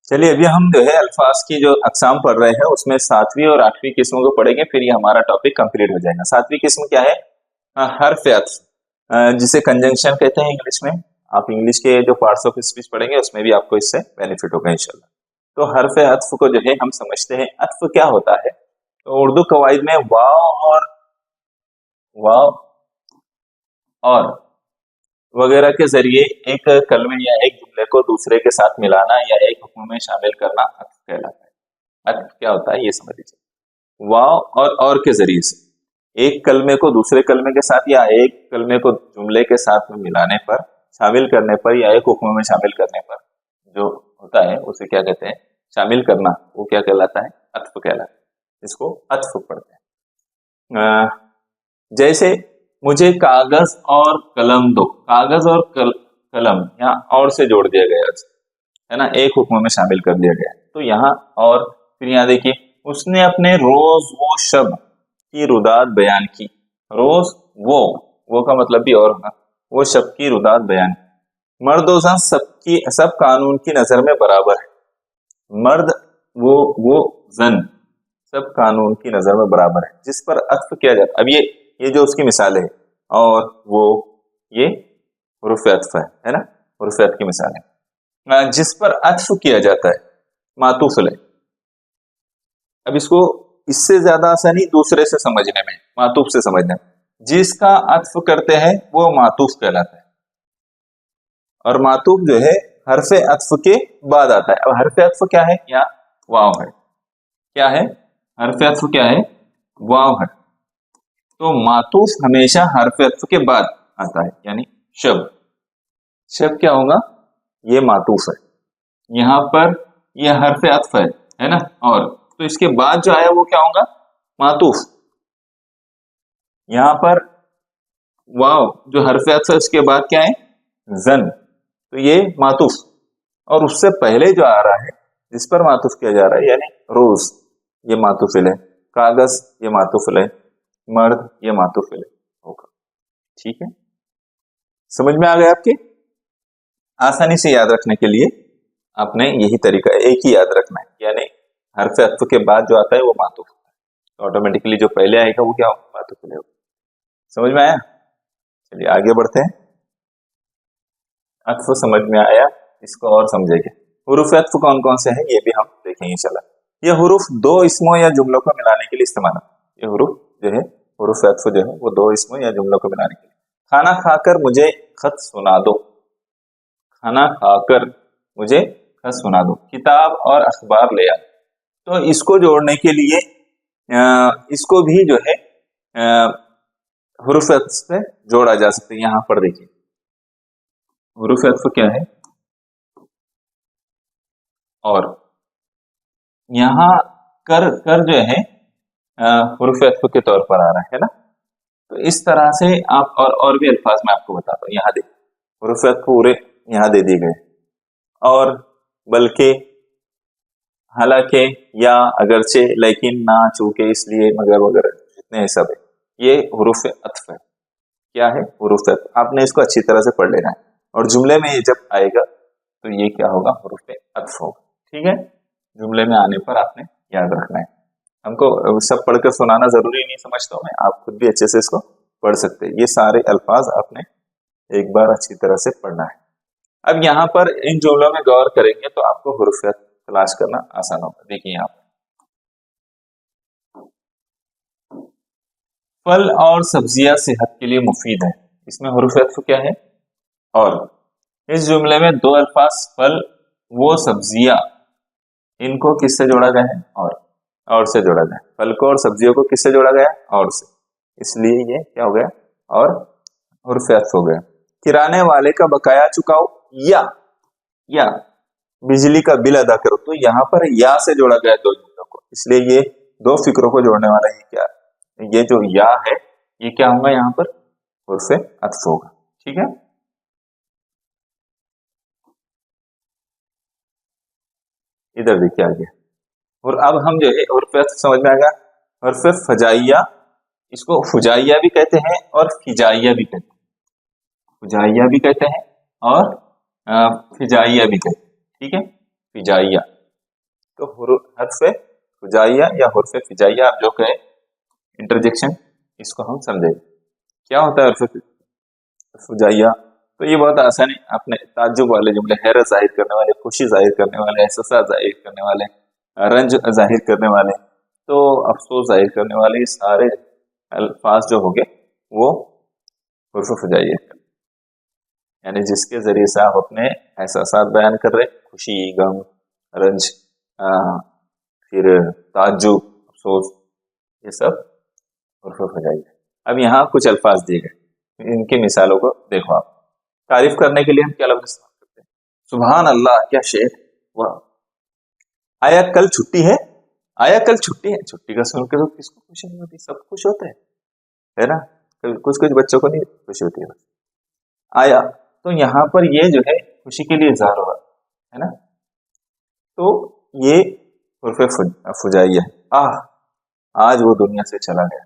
चलिए अभी हम जो है अल्फाज की जो अकसाम पढ़ रहे हैं उसमें 7वीं और 8वीं किस्मों को पढ़ेंगे, फिर ये हमारा टॉपिक कंप्लीट हो जाएगा। 7वीं किस्म क्या है? हर्फ अत्फ, जिसे कंजंक्शन कहते हैं इंग्लिश में। आप इंग्लिश के जो पार्ट्स ऑफ स्पीच पढ़ेंगे उसमें भी आपको इससे बेनिफिट होगा इंशाल्लाह। तो हर्फ अत्फ को जो है हम समझते हैं, अत्फ क्या होता है। तो उर्दू कवायद में वाव और वगैरह के जरिए एक कलमे या एक जुमले को दूसरे के साथ मिलाना या एक हुक्म में शामिल करना अत्फ कहलाता है। अत्फ क्या होता है ये समझ लीजिए। वाव और के जरिए से एक कलमे को दूसरे कलमे के साथ या एक कलमे को जुमले के साथ में मिलाने पर, शामिल करने पर या एक हुक्म में शामिल करने पर जो होता है उसे क्या कहते हैं? शामिल करना। वो क्या कहलाता है? अत्फ कहलाता है। इसको अत्फ पढ़ते हैं। जैसे मुझे कागज और कलम दो। कागज और कलम यहाँ और से जोड़ दिया गया है ना, एक हुक्म में शामिल कर दिया गया। तो यहाँ और फिर यहाँ देखिए, उसने अपने रोज वो शब की रुदात बयान की। रोज वो का मतलब भी और होगा, वो शब की रुदात बयान की। मर्द और जन सब कानून की नजर में बराबर है। मर्द वो जन सब कानून की नजर में बराबर है। जिस पर अत्फ किया जाता, अब ये जो उसकी मिसाल है, और वो ये हुरूफ अत्फ है ना, हुरूफ अत्फ की मिसाल है। जिस पर अत्फ किया जाता है मातूफ अलैह। अब इसको इससे ज्यादा आसानी दूसरे से समझने में, मातूफ से समझने में। जिसका अत्फ करते हैं वो मातूफ कहलाता है, और मातूफ जो है हरफे अत्फ के बाद आता है। अब हरफे अत्फ क्या है? यहाँ वाव है। क्या है? हरफे अत्फ क्या है? वाव है। तो मातूफ हमेशा हरफ अत्फ के बाद आता है, यानी शब क्या होगा? ये मातूफ है। यहाँ पर यह हरफ अत्फ है ना, और तो इसके बाद जो आया वो क्या होगा? मातूफ। यहाँ पर वाव जो हरफ अत्फ है उसके बाद क्या है? जन, तो ये मातूफ। और उससे पहले जो आ रहा है जिस पर मातूफ किया जा रहा है, यानी रोज, ये मातूफ अलैह। कागज ये मातूफ अलैह। मर्द ये मातूफ अलैह होगा। ठीक है, समझ में आ गया आपके? आसानी से याद रखने के लिए आपने यही तरीका एक ही याद रखना है, यानी हरफ अत्फ के बाद जो आता है वो मातूफ होता है, तो ऑटोमेटिकली जो पहले आएगा वो क्या होगा? मातूफ अलैह होगा। समझ में आया? चलिए आगे बढ़ते हैं। अत्फ समझ में आया, इसको और समझेंगे। हुरूफ अत्फ कौन कौन से हैं ये भी हम देखेंगे इंशाल्लाह। यह हुरूफ दो इसमों या जुमलों को मिलाने के लिए इस्तेमाल होता है। ये हुरूफ जो है, हुरूफ अत्फ जो है वो दो इसमों या जुमलों को मिलाने के लिए। खाना खाकर मुझे खत सुना दो। खाना खाकर मुझे खत सुना दो। किताब और अखबार ले आ। तो इसको जोड़ने के लिए इसको भी जो है हुरूफ अत्फ से जोड़ा जा सकता है। यहाँ पर देखिए हुरूफ अत्फ क्या है, और यहाँ कर जो है हुरूफ अत्फ के तौर पर आ रहा है ना। तो इस तरह से आप और भी अल्फाज में आपको बताता हूँ। यहाँ देखिए हुरूफ अत्फ पूरे यहाँ दे दिए गए, और बल्कि, हालांकि, या, अगरचे, लेकिन, ना, चूंकि, इसलिए, मगर वगैरह जितने हैं सब है, ये हुरूफ अत्फ है। क्या है? हुरूफ अत्फ। आपने इसको अच्छी तरह से पढ़ लेना है, और जुमले में ये जब आएगा तो ये क्या होगा? हुरूफ अत्फ होगा। ठीक है, जुमले में आने पर आपने याद रखना है। हमको सब पढ़कर सुनाना जरूरी नहीं समझता हूँ मैं, आप खुद भी अच्छे से इसको पढ़ सकते हैं। ये सारे अल्फाज आपने एक बार अच्छी तरह से पढ़ना है। अब यहाँ पर इन जुमलों में गौर करेंगे तो आपको हुरूफ अत्फ तलाश करना आसान होगा। देखिए यहाँ पर फल और सब्जियां सेहत के लिए मुफीद है, इसमें हुरूफ अत्फ क्या है? और इस जुमले में दो अल्फाज फल वो सब्जियां, इनको किससे जोड़ा गया है? और से जोड़ा गया। फल को और सब्जियों को किससे जोड़ा गया? और से, इसलिए ये क्या हो गया? और हुरूफ अत्फ हो गया। किराने वाले का बकाया चुकाओ, या बिजली का बिल अदा करो। तो यहाँ पर या से जोड़ा गया दो जुमलों को, इसलिए ये दो फिक्रों को जोड़ने वाला ये क्या, ये जो या है ये क्या होगा? यहाँ पर हुरूफ अत्फ होगा। ठीक है, इधर देखिए आगे। और अब हम जो है हुरूफ अत्फ समझ में आ गया। हुरूफ फजाइया, इसको फुजाइया भी कहते हैं और फिजाइया भी कहते हैं। फुजाइया भी कहते हैं और फिजाइया भी कहते हैं। ठीक है, फिजाइया तो हर्फ फुजाइया या हुर्फ फिजाइया आप जो कहे इंटरजेक्शन, इसको हम समझेंगे क्या होता है हर्फ फुजाइया। तो ये बहुत आसान है, आपने ताज्जुब वाले जुमले, हैरत जाहिर करने वाले, खुशी जाहिर करने वाले, एहसास जाहिर करने वाले, रंज जाहिर करने वाले, तो अफसोस जाहिर करने वाले, ये सारे अल्फाज जो होंगे वो हुर्फ फुजाइया, यानी जिसके जरिए से आप अपने एहसासात बयान कर रहे, खुशी, गम, रंज, फिर ताज्जुब, अफसोस, ये सब हुर्फ फुजाइया। अब यहाँ कुछ अल्फाज दिए गए, इनकी मिसालों को देखो आप। तारीफ करने के लिए हम क्या लफ्ज़ इस्तेमाल करते हैं? सुभान अल्लाह, क्या शेर, वाह। आया कल छुट्टी है, आया कल छुट्टी है। छुट्टी का सुन के तो किसको खुशी नहीं होती, सब खुश होते हैं, है ना। कुछ कुछ बच्चों को नहीं खुशी होती है। आया, तो यहाँ पर ये जो है खुशी के लिए इज़हार हो रहा है ना, तो ये हुर्फ फुजाइया है। आज वो दुनिया से चला गया,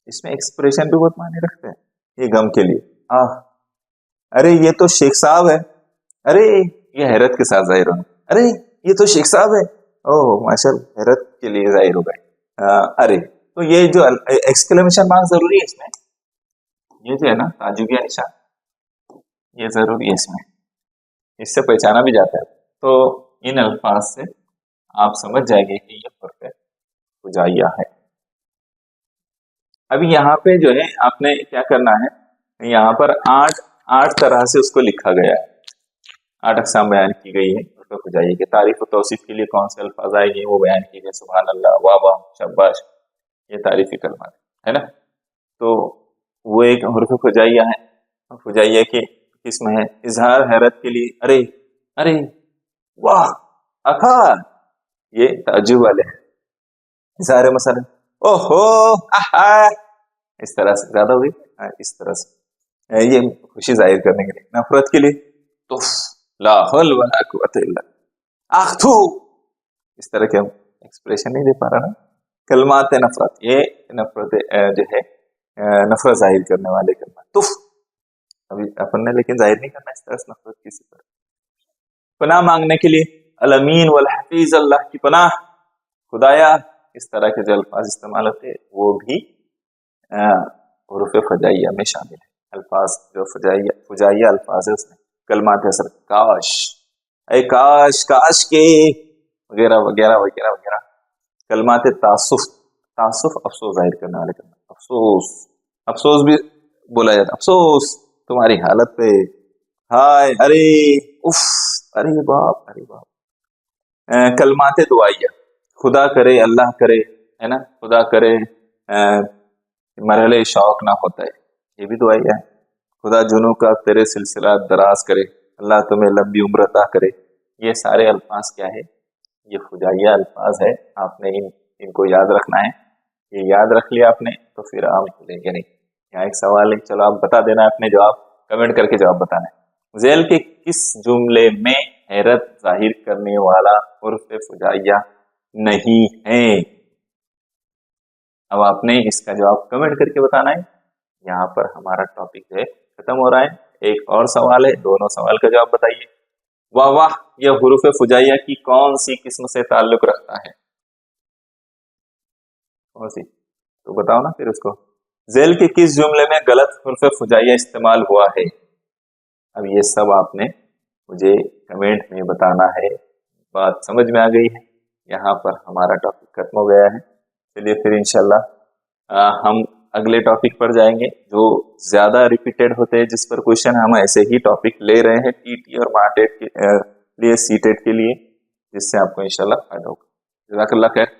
इसमें एक्सप्रेशन भी बहुत मायने रखते हैं। ये गम के लिए अरे ये तो शेख साहब है, अरे ये हैरत के साथ जाहिर होना, अरे ये तो शेख साहब है, ओह माशाल्लाह, हैरत के लिए जाहिर हो गए। अरे, तो ये जो एक्सक्लेमेशन मार्क जरूरी है इसमें, ये जो है ना ताजुबिया निशान, ये जरूरी है इसमें, इससे पहचाना भी जाता है। तो इन अल्फाज से आप समझ जाएंगे कि ये हुर्फ फुजाइया है। अभी यहाँ पे जो है आपने क्या करना है, यहाँ पर आठ तरह से उसको लिखा गया है, 8 अक़साम बयान की गई है हुर्फ फुजाइया के। तारीफ और तौसीफ के लिए कौन से अल्फाज आएंगे वो बयान कीजिए, सुभान अल्लाह, वाह वाह, शाबाश, ये तारीफी कलमात है ना। तो वो एक हुर्फ फुजाइया है। फुजाइया की किस्म है इजहार हैरत के लिए, अरे अरे वाह अखा, ये ताज्जुब वाले हैं। इजहार मसलन, ओहो आहा, इस तरह से ज्यादा हुई, इस तरह से ये खुशी जाहिर करने के लिए। नफरत के लिए तो ला हौल वला कुव्वता इल्ला आह थू, इस तरह के हम एक्सप्रेशन नहीं दे पा रहा ना। कलमात नफरत, ये नफरत जो है नफरत जाहिर करने वाले कलमात। तुफ, अभी अपन ने लेकिन जाहिर नहीं करना इस तरह से नफरत किसी पर। पनाह मांगने के लिए अल-अमीन वल हफीज, अल्लाह की पनाह, खुदाया, इस तरह के जो अल्फाज इस्तेमाल होते हैं वो भी हुर्फ फुजाइया में शामिल है। अल्फाज जो फुजाइया अल्फाज है उसमें कलमात असर, काश, ऐ काश, काश के, वगैरह वगैरह वगैरह वगैरह। कलमात तासुफ, तासुफ अफसोस जाहिर करने वाले कलमात, अफसोस, अफसोस भी बोला जाता है, अफसोस तुम्हारी हालत पे, हाय, अरे, उफ, अरे बाप, अरे बाप। कलमात दुआइया, खुदा करे, अल्लाह करे, है ना, खुदा करे मरहले शौक ना होता है, ये भी दुआइया है। खुदा जुनू का तेरे सिलसिला दराज करे, अल्लाह तुम्हें लंबी उम्र अता करे। ये सारे अल्फाज क्या है, ये फुजाइया अल्फाज है। आपने इनको याद रखना है, ये याद रख लिया आपने तो फिर आप भूलेंगे नहीं। यहाँ एक सवाल है, चलो आप बता देना अपने जवाब, कमेंट करके जवाब बताना है। ज़ैल के किस जुमले में हैरत जाहिर करने वाला हुर्फ फुजाइया नहीं है? अब आपने इसका जवाब कमेंट करके बताना है। यहाँ पर हमारा टॉपिक जो है खत्म हो रहा है। एक और सवाल है, दोनों सवाल का जवाब बताइए। वाह वाह, यह हुरूफ फुजाइया की कौन सी किस्म से ताल्लुक रखता है? कौन सी, तो बताओ ना फिर उसको। ज़ैल के किस जुमले में गलत हुरूफ फुजाइया इस्तेमाल हुआ है? अब ये सब आपने मुझे कमेंट में बताना है। बात समझ में आ गई है? यहाँ पर हमारा टॉपिक खत्म हो गया है। चलिए फिर इंशाल्लाह हम अगले टॉपिक पर जाएंगे जो ज्यादा रिपीटेड होते हैं, जिस पर क्वेश्चन हम ऐसे ही टॉपिक ले रहे हैं टीटी और मार्टेट के लिए, सीटेट के लिए, जिससे आपको इंशाल्लाह फायदा होगा। जज़ाकल्लाह खैर।